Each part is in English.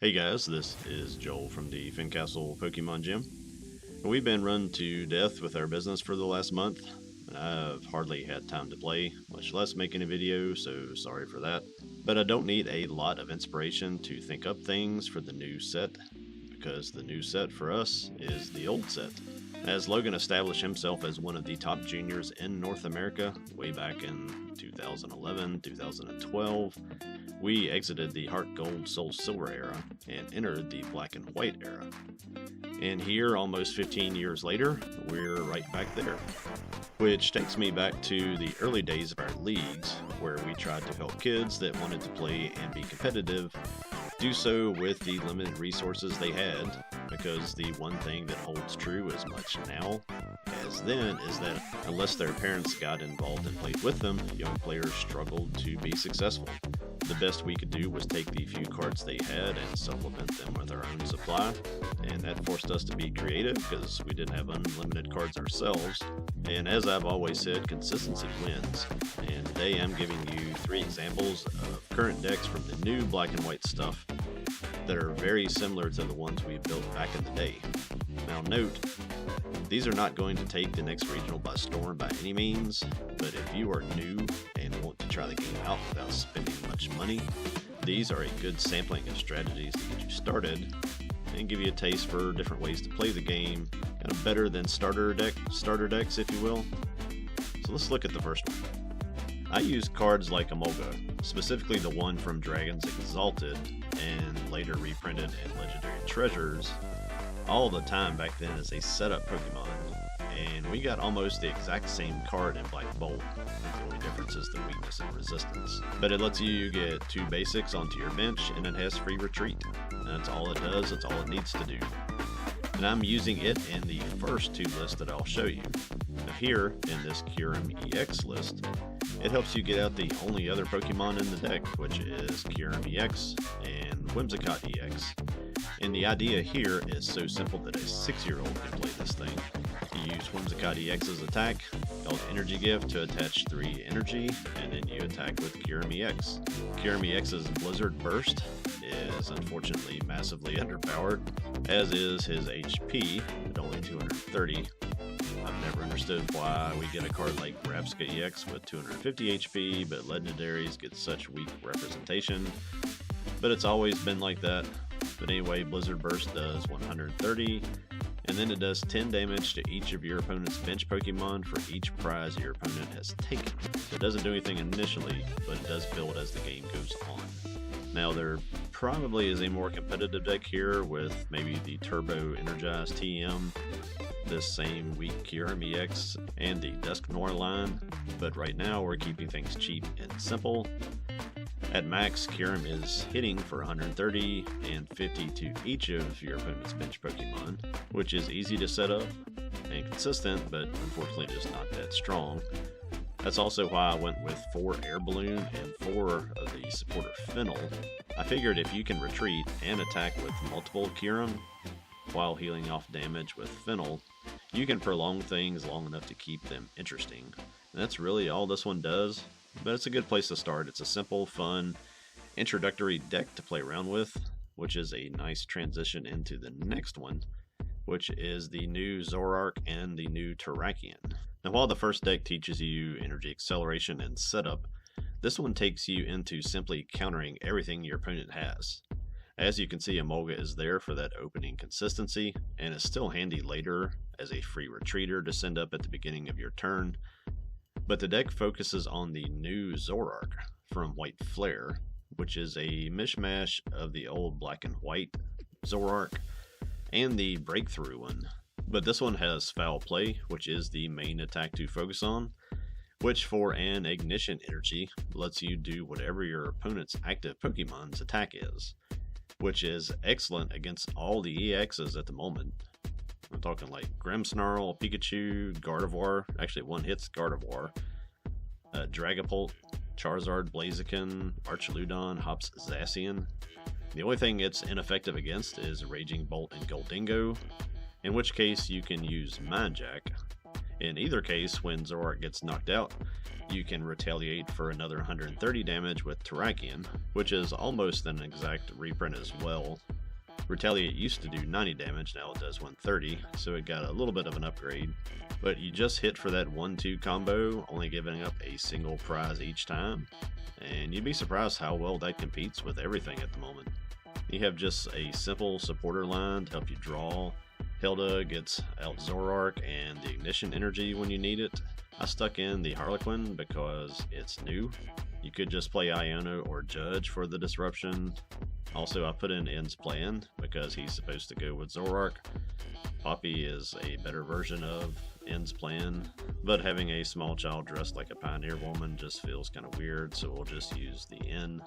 Hey guys, this is Joel from the Fincastle Pokemon Gym. We've been run to death with our business for the last month, and I've hardly had time to play, much less making a video, so sorry for that. But I don't need a lot of inspiration to think up things for the new set, because the new set for us is the old set. As Logan established himself as one of the top juniors in North America way back in 2011, 2012, we exited the Heart Gold Soul Silver era and entered the Black and White era. And here, almost 15 years later, we're right back there. Which takes me back to the early days of our leagues, where we tried to help kids that wanted to play and be competitive do so with the limited resources they had, because the one thing that holds true as much now as then is that unless their parents got involved and played with them, young players struggled to be successful. The best we could do was take the few cards they had and supplement them with our own supply, and that forced us to be creative because we didn't have unlimited cards ourselves. And as I've always said, consistency wins. And today I'm giving you 3 examples of current decks from the new Black and White stuff that are very similar to the ones we built back in the day. Now note, these are not going to take the next regional by storm by any means, but if you are new and want to try the game out without spending much money, these are a good sampling of strategies to get you started and give you a taste for different ways to play the game, kind of better than starter decks, if you will. So let's look at the first one. I use cards like Emolga, specifically the one from Dragons Exalted and later reprinted in Legendary Treasures, all the time back then as a setup Pokemon, and we got almost the exact same card in Black Bolt. The only difference is the weakness and resistance. But it lets you get 2 basics onto your bench, and it has free retreat. And that's all it does, that's all it needs to do. And I'm using it in the first 2 lists that I'll show you. Now here, in this Kyurem EX list, it helps you get out the only other Pokemon in the deck, which is Kyurem EX and Whimsicott EX. And the idea here is so simple that a 6-year-old can play this thing. You use Whimsicott EX's attack, called Energy Gift, to attach 3 energy, and then you attack with Kyurem EX. Kyurem EX's Blizzard Burst is unfortunately massively underpowered, as is his HP at only 230. I've never understood why we get a card like Rabsca EX with 250 HP, but legendaries get such weak representation. But it's always been like that. But anyway, Blizzard Burst does 130, and then it does 10 damage to each of your opponent's bench Pokemon for each prize your opponent has taken. So it doesn't do anything initially, but it does build as the game goes on. Now there probably is a more competitive deck here with maybe the Turbo Energized TM, this same weak Kyurem EX, and the Dusknoir line, but right now we're keeping things cheap and simple. At max, Kyurem is hitting for 130 and 50 to each of your opponent's bench Pokemon, which is easy to set up and consistent, but unfortunately just not that strong. That's also why I went with 4 Air Balloon and 4 of the supporter Fennel. I figured if you can retreat and attack with multiple Kyurem while healing off damage with Fennel, you can prolong things long enough to keep them interesting. And that's really all this one does. But it's a good place to start. It's a simple, fun, introductory deck to play around with, which is a nice transition into the next one, which is the new Zoroark and the new Terrakion. Now, while the first deck teaches you energy acceleration and setup, this one takes you into simply countering everything your opponent has. As you can see, Emolga is there for that opening consistency, and is still handy later as a free retreater to send up at the beginning of your turn. But the deck focuses on the new Zoroark from White Flare, which is a mishmash of the old Black and White Zoroark and the Breakthrough one. But this one has Foul Play, which is the main attack to focus on, which for an Ignition energy lets you do whatever your opponent's active Pokemon's attack is, which is excellent against all the EXs at the moment. I'm talking like Grimmsnarl, Pikachu, Gardevoir. Actually, one hits Gardevoir. Dragapult, Charizard, Blaziken, Archaludon, Hops, Zacian. The only thing it's ineffective against is Raging Bolt and Goldingo, in which case you can use Mind Jack. In either case, when Zoroark gets knocked out, you can retaliate for another 130 damage with Terrakion, which is almost an exact reprint as well. Retaliate used to do 90 damage, now it does 130, so it got a little bit of an upgrade. But you just hit for that 1-2 combo, only giving up a single prize each time, and you'd be surprised how well that competes with everything at the moment. You have just a simple supporter line to help you draw. Hilda gets out Zoroark and the Ignition Energy when you need it. I stuck in the Harlequin because it's new. You could just play Iono or Judge for the disruption. Also, I put in End's Plan because he's supposed to go with Zoroark. Poppy is a better version of End's Plan, but having a small child dressed like a pioneer woman just feels kind of weird, so we'll just use the N.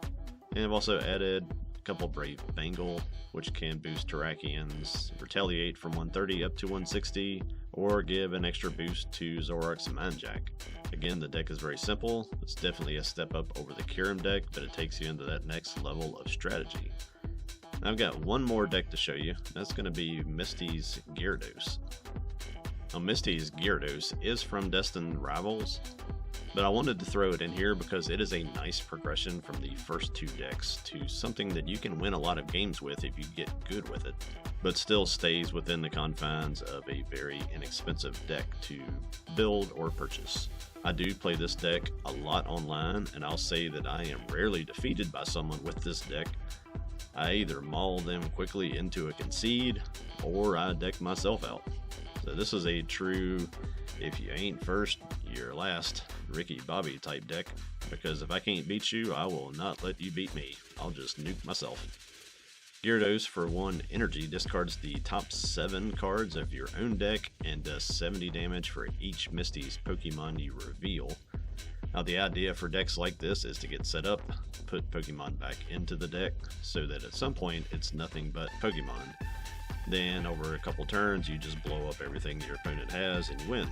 And I've also added a couple Brave Bangle, which can boost Terrakion's Retaliate from 130 up to 160, or give an extra boost to Zoroark's Mindjack. Again, the deck is very simple. It's definitely a step up over the Kyurem deck, but it takes you into that next level of strategy. I've got one more deck to show you. That's going to be Misty's Gyarados. Now, Misty's Gyarados is from Destined Rivals, but I wanted to throw it in here because it is a nice progression from the first two decks to something that you can win a lot of games with if you get good with it, but still stays within the confines of a very inexpensive deck to build or purchase. I do play this deck a lot online, and I'll say that I am rarely defeated by someone with this deck. I either maul them quickly into a concede, or I deck myself out. So this is a true, if you ain't first, you're last, Ricky Bobby type deck, because if I can't beat you, I will not let you beat me. I'll just nuke myself. Gyarados, for 1 energy, discards the top 7 cards of your own deck and does 70 damage for each Misty's Pokemon you reveal. Now, the idea for decks like this is to get set up, put Pokemon back into the deck, so that at some point it's nothing but Pokemon. Then over a couple turns, you just blow up everything your opponent has and you win.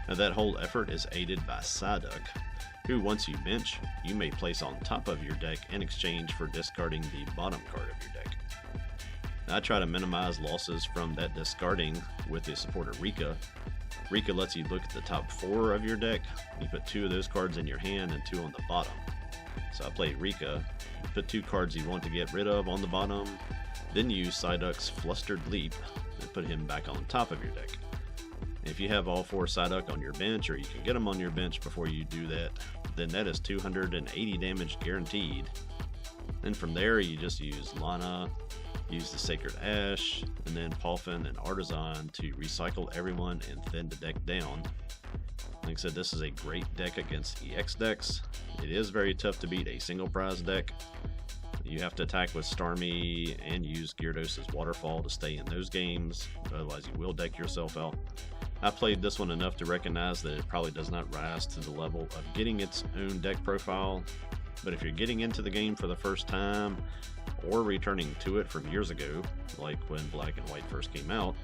Now, that whole effort is aided by Psyduck, who once you bench, you may place on top of your deck in exchange for discarding the bottom card of your deck. Now, I try to minimize losses from that discarding with the supporter Rika. Rika lets you look at the top 4 of your deck. You put 2 of those cards in your hand and 2 on the bottom. So I play Rika, put 2 cards you want to get rid of on the bottom, then use Psyduck's Flustered Leap and put him back on top of your deck. If you have all 4 Psyduck on your bench, or you can get them on your bench before you do that, then that is 280 damage guaranteed. Then from there, you just use Lana, use the Sacred Ash, and then Palfin and Artisan to recycle everyone and thin the deck down. Like I said, this is a great deck against EX decks. It is very tough to beat a single prize deck. You have to attack with Starmie and use Gyarados' Waterfall to stay in those games, otherwise you will deck yourself out. I played this one enough to recognize that it probably does not rise to the level of getting its own deck profile, but if you're getting into the game for the first time, or returning to it from years ago, like when Black and White first came out,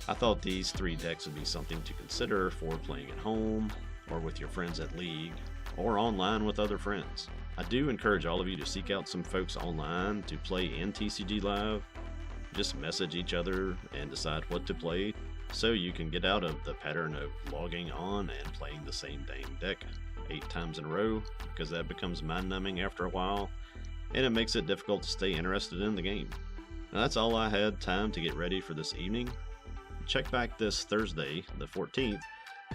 I thought these 3 decks would be something to consider for playing at home, or with your friends at League, or online with other friends. I do encourage all of you to seek out some folks online to play in TCG Live. Just message each other and decide what to play, so you can get out of the pattern of logging on and playing the same dang deck 8 times in a row, because that becomes mind-numbing after a while, and it makes it difficult to stay interested in the game. Now, that's all I had time to get ready for this evening. Check back this Thursday, the 14th,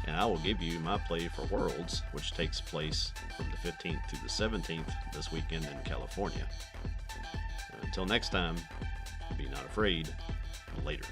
and I will give you my play for Worlds, which takes place from the 15th to the 17th this weekend in California. Until next time, be not afraid. Later.